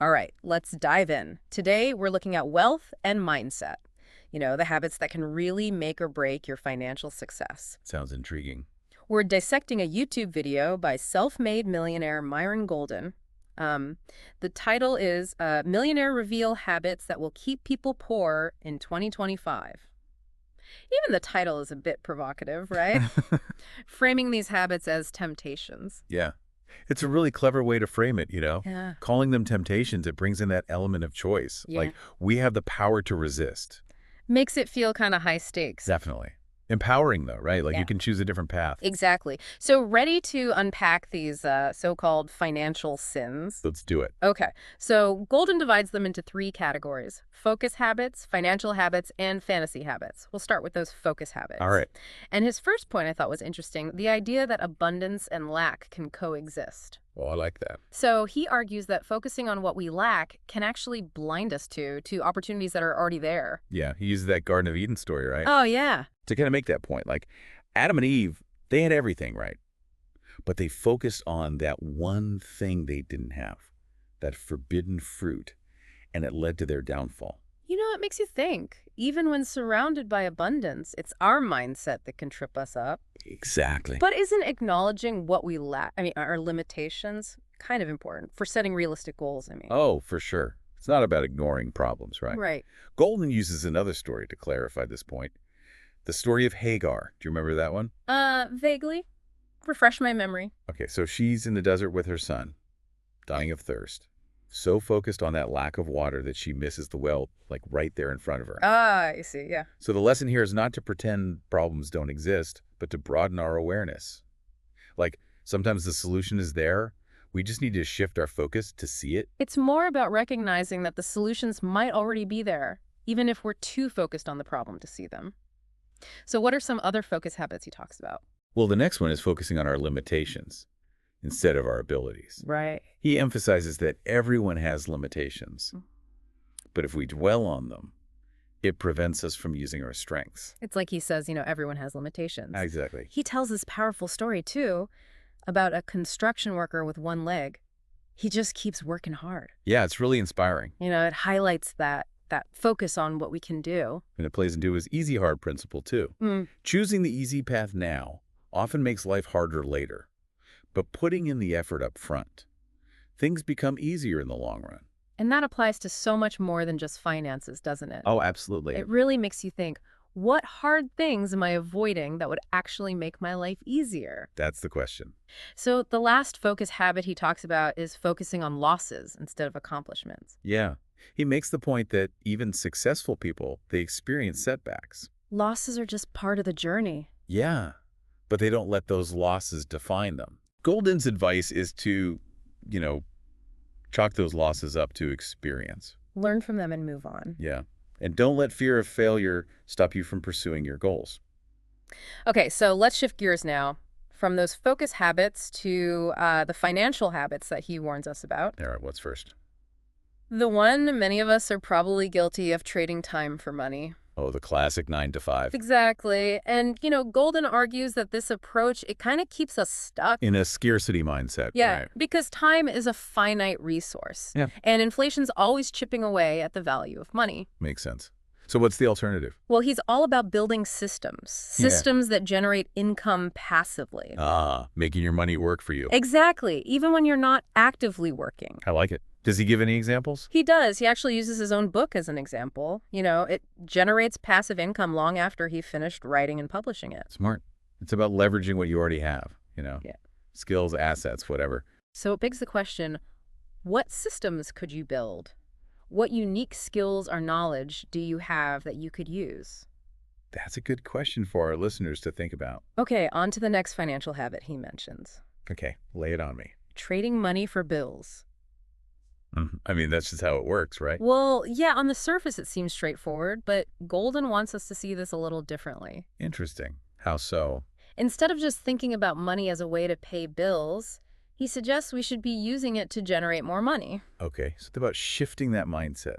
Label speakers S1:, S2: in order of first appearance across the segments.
S1: All right, let's dive in. Today, we're looking at wealth and mindset. The habits that can really make or break your financial success.
S2: Sounds intriguing.
S1: We're dissecting a YouTube video by self-made millionaire Myron Golden. Um, the title is Millionaire Reveal Habits That Will Keep People Poor in 2025. Even the title is a bit provocative, right? Framing these habits as temptations.
S2: Yeah. It's a really clever way to frame it.
S1: Yeah.
S2: Calling them temptations, it brings in that element of choice.
S1: Yeah.
S2: Like, we have the power to resist.
S1: Makes it feel kind of high stakes.
S2: Definitely. Empowering, though, right? Like,
S1: Yeah.
S2: you can choose a different path.
S1: Exactly. So ready to unpack these so-called financial sins?
S2: Let's do it.
S1: Okay. So Golden divides them into three categories: focus habits, financial habits, and fantasy habits. We'll start with those focus habits.
S2: All right.
S1: And his first point I thought was interesting, the idea that abundance and lack can coexist.
S2: Well, I like that.
S1: So he argues that focusing on what we lack can actually blind us to opportunities that are already there.
S2: Yeah, he uses that Garden of Eden story, right?
S1: Oh, yeah.
S2: To kind of make that point. Like, Adam and Eve, they had everything, right? But they focused on that one thing they didn't have, that forbidden fruit, and it led to their downfall.
S1: It makes you think. Even when surrounded by abundance, it's our mindset that can trip us up.
S2: Exactly.
S1: But isn't acknowledging what we lack, our limitations, kind of important for setting realistic goals,
S2: Oh, for sure. It's not about ignoring problems, right?
S1: Right.
S2: Golden uses another story to clarify this point. The story of Hagar. Do you remember that one?
S1: Vaguely. Refresh my memory.
S2: Okay, so she's in the desert with her son, dying of thirst. So focused on that lack of water that she misses the well, like right there in front of her.
S1: Ah, I see, yeah.
S2: So the lesson here is not to pretend problems don't exist, but to broaden our awareness. Like, sometimes the solution is there. We just need to shift our focus to see it.
S1: It's more about recognizing that the solutions might already be there, even if we're too focused on the problem to see them. So what are some other focus habits he talks about?
S2: Well, the next one is focusing on our limitations instead of our abilities.
S1: Right.
S2: He emphasizes that everyone has limitations, but if we dwell on them, it prevents us from using our strengths.
S1: It's like he says, everyone has limitations.
S2: Exactly.
S1: He tells this powerful story, too, about a construction worker with one leg. He just keeps working hard.
S2: Yeah, it's really inspiring.
S1: It highlights that focus on what we can do.
S2: And it plays into his easy hard principle, too. Choosing the easy path now often makes life harder later. But putting in the effort up front, things become easier in the long run.
S1: And that applies to so much more than just finances, doesn't it?
S2: Oh, absolutely.
S1: It really makes you think, what hard things am I avoiding that would actually make my life easier?
S2: That's the question.
S1: So the last focus habit he talks about is focusing on losses instead of accomplishments.
S2: Yeah. He makes the point that even successful people, they experience setbacks.
S1: Losses are just part of the journey.
S2: Yeah, but they don't let those losses define them. Golden's advice is to, chalk those losses up to experience.
S1: Learn from them and move on.
S2: Yeah. And don't let fear of failure stop you from pursuing your goals.
S1: Okay, so let's shift gears now from those focus habits to the financial habits that he warns us about.
S2: All right, what's first?
S1: The one many of us are probably guilty of: trading time for money.
S2: Oh, the classic 9 to 5.
S1: Exactly. And, Golden argues that this approach, it kind of keeps us stuck.
S2: In a scarcity mindset.
S1: Yeah,
S2: Right.
S1: because time is a finite resource.
S2: Yeah.
S1: And inflation's always chipping away at the value of money.
S2: Makes sense. So what's the alternative?
S1: Well, he's all about building systems that generate income passively.
S2: Ah, making your money work for you.
S1: Exactly, even when you're not actively working.
S2: I like it. Does he give any examples?
S1: He does. He actually uses his own book as an example. It generates passive income long after he finished writing and publishing it.
S2: Smart. It's about leveraging what you already have,
S1: Yeah.
S2: skills, assets, whatever.
S1: So it begs the question, what systems could you build? What unique skills or knowledge do you have that you could use?
S2: That's a good question for our listeners to think about.
S1: Okay, on to the next financial habit he mentions.
S2: Okay, lay it on me.
S1: Trading money for bills.
S2: I mean, that's just how it works, right?
S1: Well, yeah, on the surface it seems straightforward, but Golden wants us to see this a little differently.
S2: Interesting. How so?
S1: Instead of just thinking about money as a way to pay bills, he suggests we should be using it to generate more money.
S2: Okay, so it's about shifting that mindset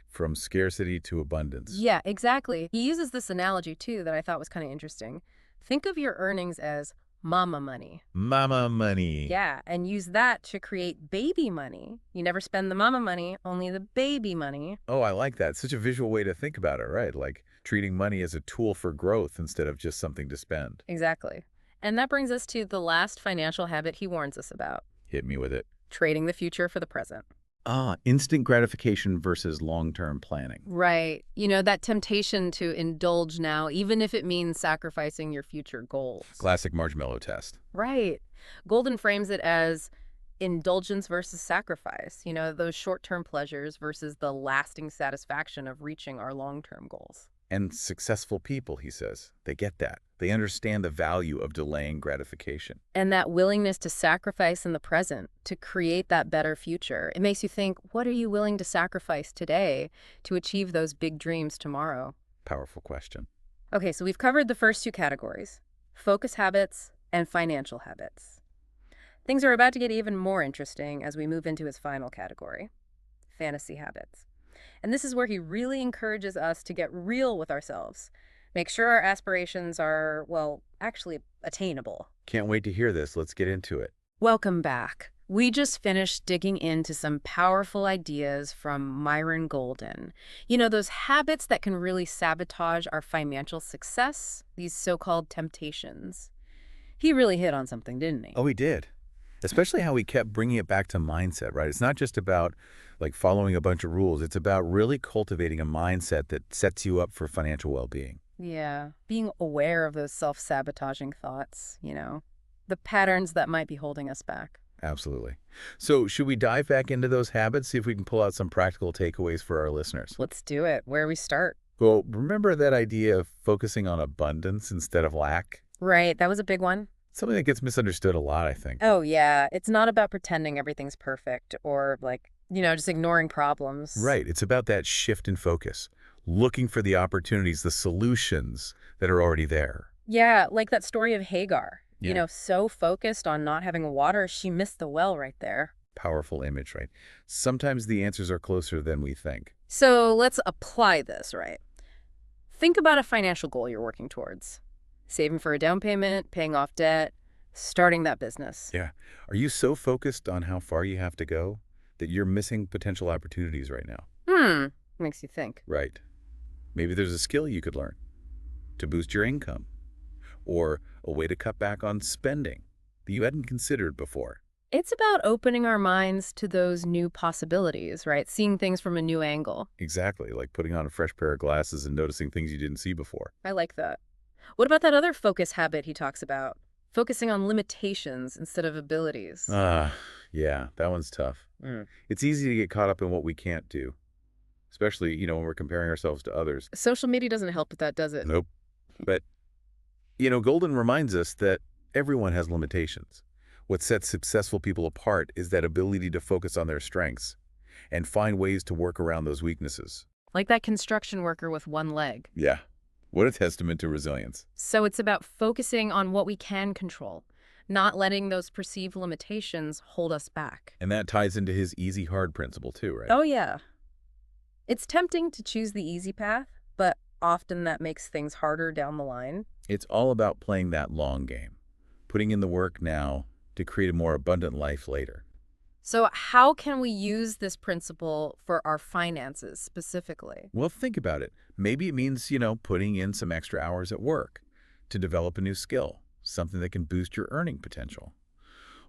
S2: from scarcity to abundance.
S1: Yeah, exactly. He uses this analogy, too, that I thought was kind of interesting. Think of your earnings as mama money.
S2: Mama money.
S1: Yeah, and use that to create baby money. You never spend the mama money, only the baby money.
S2: Oh, I like that. Such a visual way to think about it, right? Like treating money as a tool for growth instead of just something to spend.
S1: Exactly. And that brings us to the last financial habit he warns us about:
S2: Hit me with it.
S1: trading the future for the present.
S2: Ah, instant gratification versus long-term planning.
S1: Right. That temptation to indulge now, even if it means sacrificing your future goals.
S2: Classic marshmallow test.
S1: Right. Golden frames it as indulgence versus sacrifice, those short-term pleasures versus the lasting satisfaction of reaching our long-term goals.
S2: And successful people, he says, they get that. They understand the value of delaying gratification.
S1: And that willingness to sacrifice in the present to create that better future. It makes you think, what are you willing to sacrifice today to achieve those big dreams tomorrow?
S2: Powerful question.
S1: Okay, so we've covered the first two categories: focus habits and financial habits. Things are about to get even more interesting as we move into his final category: fantasy habits. And this is where he really encourages us to get real with ourselves. Make sure our aspirations are, well, actually attainable.
S2: Can't wait to hear this. Let's get into it.
S1: Welcome back. We just finished digging into some powerful ideas from Myron Golden. Those habits that can really sabotage our financial success, these so-called temptations. He really hit on something, didn't he?
S2: Oh, he did. Especially how he kept bringing it back to mindset, right? It's not just about like following a bunch of rules. It's about really cultivating a mindset that sets you up for financial well-being.
S1: Yeah, being aware of those self-sabotaging thoughts, the patterns that might be holding us back.
S2: Absolutely. So should we dive back into those habits, see if we can pull out some practical takeaways for our listeners?
S1: Let's do it. Where we start?
S2: Well, remember that idea of focusing on abundance instead of lack?
S1: Right, that was a big one.
S2: Something that gets misunderstood a lot, I think.
S1: Oh, yeah. It's not about pretending everything's perfect or just ignoring problems.
S2: Right. It's about that shift in focus, looking for the opportunities, the solutions that are already there.
S1: Yeah, like that story of Hagar.
S2: Yeah.
S1: So focused on not having water, she missed the well right there.
S2: Powerful image, right? Sometimes the answers are closer than we think.
S1: So let's apply this, right? Think about a financial goal you're working towards. Saving for a down payment, paying off debt, starting that business.
S2: Yeah. Are you so focused on how far you have to go that you're missing potential opportunities right now?
S1: Makes you think.
S2: Right. Maybe there's a skill you could learn to boost your income, or a way to cut back on spending that you hadn't considered before.
S1: It's about opening our minds to those new possibilities, right? Seeing things from a new angle.
S2: Exactly, like putting on a fresh pair of glasses and noticing things you didn't see before.
S1: I like that. What about that other focus habit he talks about? Focusing on limitations instead of abilities.
S2: Yeah, that one's tough.
S1: Mm.
S2: It's easy to get caught up in what we can't do, especially, when we're comparing ourselves to others.
S1: Social media doesn't help with that, does it?
S2: Nope. But, Golden reminds us that everyone has limitations. What sets successful people apart is that ability to focus on their strengths and find ways to work around those weaknesses.
S1: Like that construction worker with one leg.
S2: Yeah. What a testament to resilience.
S1: So it's about focusing on what we can control, not letting those perceived limitations hold us back.
S2: And that ties into his easy hard principle too, right?
S1: Oh, yeah. It's tempting to choose the easy path, but often that makes things harder down the line.
S2: It's all about playing that long game, putting in the work now to create a more abundant life later.
S1: So how can we use this principle for our finances specifically?
S2: Well, think about it. Maybe it means, putting in some extra hours at work to develop a new skill, something that can boost your earning potential.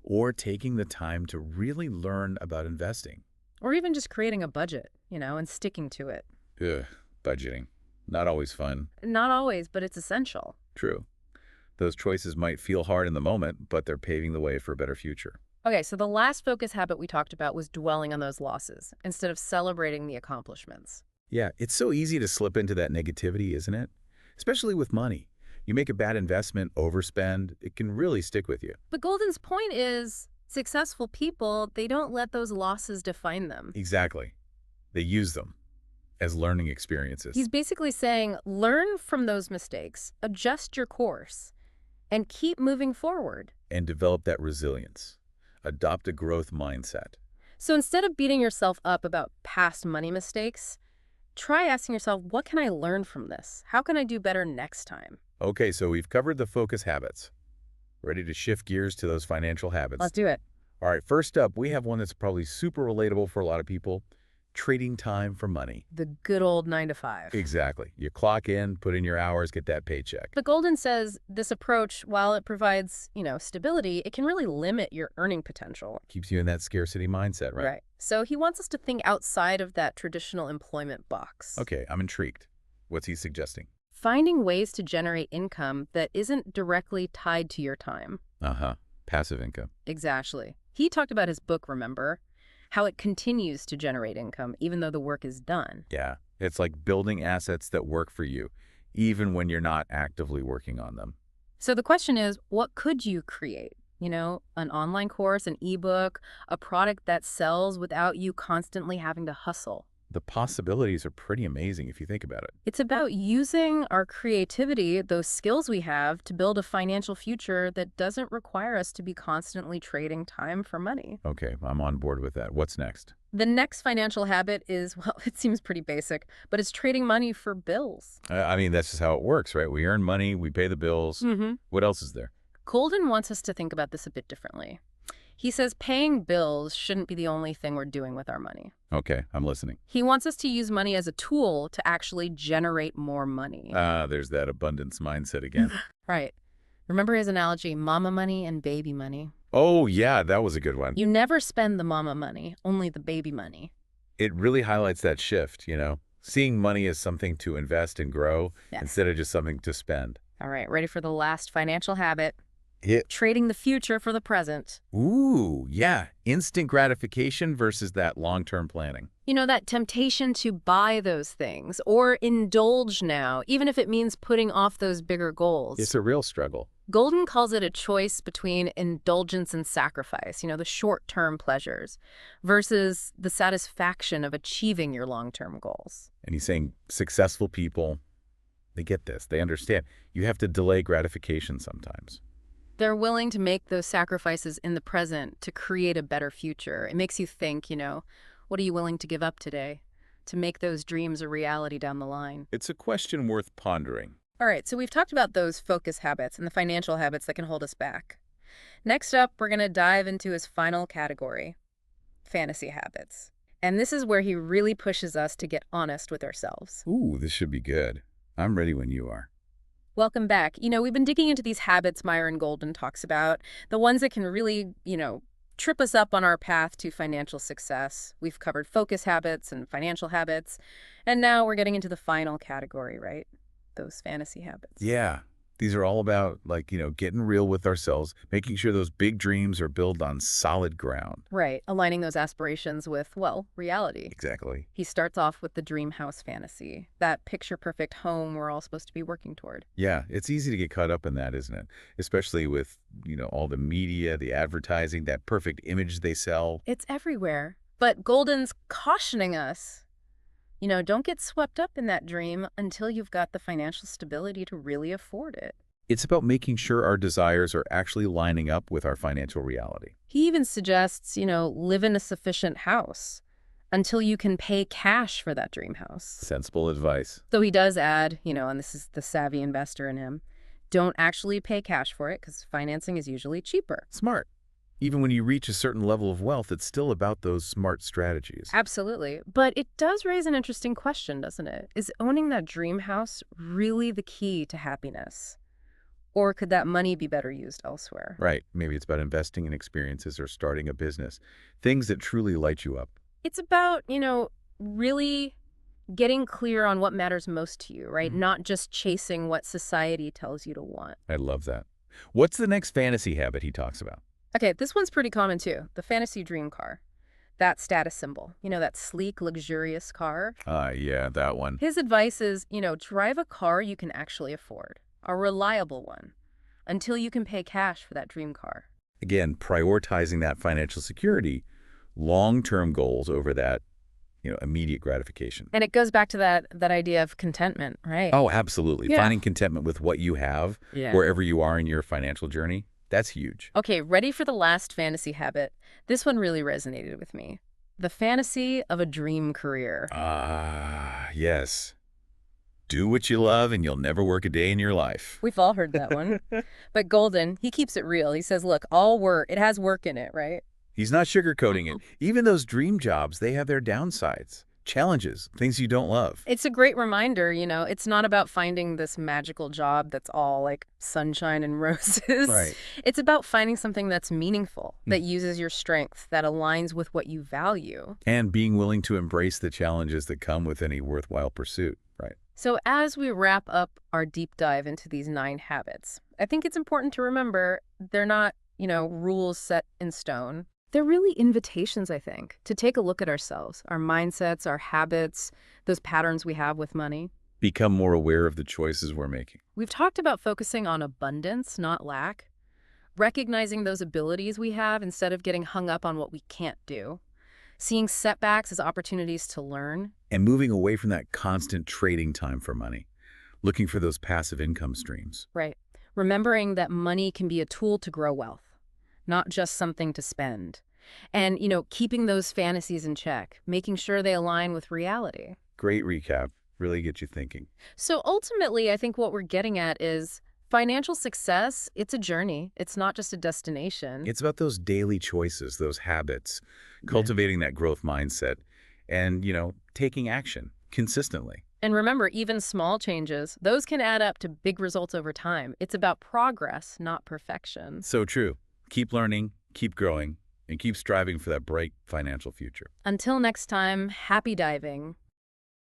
S2: Or taking the time to really learn about investing.
S1: Or even just creating a budget, and sticking to it.
S2: Ugh, budgeting. Not always fun.
S1: Not always, but it's essential.
S2: True. Those choices might feel hard in the moment, but they're paving the way for a better future.
S1: Okay, so the last focus habit we talked about was dwelling on those losses instead of celebrating the accomplishments.
S2: Yeah, it's so easy to slip into that negativity, isn't it? Especially with money. You make a bad investment, overspend, it can really stick with you.
S1: But Golden's point is, successful people, they don't let those losses define them.
S2: Exactly. They use them as learning experiences.
S1: He's basically saying, learn from those mistakes, adjust your course, and keep moving forward.
S2: And develop that resilience. Adopt a growth mindset.
S1: So instead of beating yourself up about past money mistakes, try asking yourself, what can I learn from this? How can I do better next time?
S2: Okay, so we've covered the focus habits. Ready to shift gears to those financial
S1: Let's
S2: habits.
S1: do it.
S2: All right, first up, we have one that's probably super relatable for a lot of people, trading time for money.
S1: The good old 9 to 5.
S2: Exactly. You clock in, put in your hours, get that paycheck.
S1: But Golden says this approach, while it provides, stability, it can really limit your earning potential.
S2: Keeps you in that scarcity mindset, right?
S1: Right. So he wants us to think outside of that traditional employment box.
S2: Okay, I'm intrigued. What's he suggesting?
S1: Finding ways to generate income that isn't directly tied to your time.
S2: Uh-huh. Passive income.
S1: Exactly. He talked about his book, remember? How it continues to generate income even though the work is done.
S2: Yeah. It's like building assets that work for you, even when you're not actively working on them.
S1: So the question is, what could you create? An online course, an ebook, a product that sells without you constantly having to hustle.
S2: The possibilities are pretty amazing if you think about it.
S1: It's about using our creativity, those skills we have, to build a financial future that doesn't require us to be constantly trading time for money.
S2: Okay, I'm on board with that. What's next?
S1: The next financial habit is, well, it seems pretty basic, but it's trading money for bills.
S2: I mean, that's just how it works, right? We earn money, we pay the bills. What else is there?
S1: Golden wants us to think about this a bit differently. He says paying bills shouldn't be the only thing we're doing with our money.
S2: Okay, I'm listening.
S1: He wants us to use money as a tool to actually generate more money.
S2: There's that abundance mindset again.
S1: Right. Remember his analogy, mama money and baby money?
S2: Oh, yeah, that was a good one.
S1: You never spend the mama money, only the baby money.
S2: It really highlights that shift, seeing money as something to invest and grow instead of just something to spend.
S1: All right, ready for the last financial habit?
S2: It.
S1: Trading the future for the present.
S2: Ooh, yeah. Instant gratification versus that long-term planning.
S1: That temptation to buy those things or indulge now, even if it means putting off those bigger goals.
S2: It's a real struggle.
S1: Golden calls it a choice between indulgence and sacrifice, the short-term pleasures, versus the satisfaction of achieving your long-term goals.
S2: And he's saying successful people, they get this. They understand. You have to delay gratification sometimes.
S1: They're willing to make those sacrifices in the present to create a better future. It makes you think, what are you willing to give up today to make those dreams a reality down the line?
S2: It's a question worth pondering.
S1: All right, so we've talked about those focus habits and the financial habits that can hold us back. Next up, we're going to dive into his final category, fantasy habits. And this is where he really pushes us to get honest with ourselves.
S2: Ooh, this should be good. I'm ready when you are.
S1: Welcome back. We've been digging into these habits Myron Golden talks about, the ones that can really, trip us up on our path to financial success. We've covered focus habits and financial habits, and now we're getting into the final category, right? Those fantasy habits.
S2: Yeah. These are all about, getting real with ourselves, making sure those big dreams are built on solid ground.
S1: Right. Aligning those aspirations with, well, reality.
S2: Exactly.
S1: He starts off with the dream house fantasy, that picture-perfect home we're all supposed to be working toward.
S2: Yeah, it's easy to get caught up in that, isn't it? Especially with, all the media, the advertising, that perfect image they sell.
S1: It's everywhere. But Golden's cautioning us, don't get swept up in that dream until you've got the financial stability to really afford it.
S2: It's about making sure our desires are actually lining up with our financial reality.
S1: He even suggests, live in a sufficient house until you can pay cash for that dream house.
S2: Sensible advice.
S1: So he does add, and this is the savvy investor in him, don't actually pay cash for it because financing is usually cheaper.
S2: Smart. Even when you reach a certain level of wealth, it's still about those smart strategies.
S1: Absolutely. But it does raise an interesting question, doesn't it? Is owning that dream house really the key to happiness? Or could that money be better used elsewhere?
S2: Right. Maybe it's about investing in experiences or starting a business. Things that truly light you up.
S1: It's about, really getting clear on what matters most to you, right? Not just chasing what society tells you to want.
S2: I love that. What's the next fantasy habit he talks about?
S1: Okay, this one's pretty common too. The fantasy dream car. That status symbol. That sleek, luxurious car.
S2: Yeah, that one.
S1: His advice is, drive a car you can actually afford. A reliable one. Until you can pay cash for that dream car.
S2: Again, prioritizing that financial security, long-term goals over that, immediate gratification.
S1: And it goes back to that idea of contentment, right?
S2: Oh, absolutely.
S1: Yeah.
S2: Finding contentment with what you have, wherever you are in your financial journey. That's huge.
S1: Okay, ready for the last fantasy habit. This one really resonated with me. The fantasy of a dream career.
S2: Yes. Do what you love and you'll never work a day in your life.
S1: We've all heard that one. But Golden, he keeps it real. He says, look, all work, it has work in it, right?
S2: He's not sugarcoating it. Even those dream jobs, they have their downsides, challenges, things you don't love.
S1: It's a great reminder, it's not about finding this magical job that's all like sunshine and roses.
S2: Right.
S1: It's about finding something that's meaningful, that uses your strengths, that aligns with what you value.
S2: And being willing to embrace the challenges that come with any worthwhile pursuit. Right.
S1: So as we wrap up our deep dive into these 9 habits, I think it's important to remember they're not, rules set in stone. They're really invitations, I think, to take a look at ourselves, our mindsets, our habits, those patterns we have with money.
S2: Become more aware of the choices we're making.
S1: We've talked about focusing on abundance, not lack, recognizing those abilities we have instead of getting hung up on what we can't do, seeing setbacks as opportunities to learn.
S2: And moving away from that constant trading time for money, looking for those passive income streams.
S1: Right. Remembering that money can be a tool to grow wealth, not just something to spend. And, keeping those fantasies in check, making sure they align with reality.
S2: Great recap. Really get you thinking.
S1: So ultimately, I think what we're getting at is financial success, it's a journey. It's not just a destination.
S2: It's about those daily choices, those habits, cultivating that growth mindset, and, taking action consistently.
S1: And remember, even small changes, those can add up to big results over time. It's about progress, not perfection.
S2: So true. Keep learning, keep growing, and keep striving for that bright financial future.
S1: Until next time, happy diving.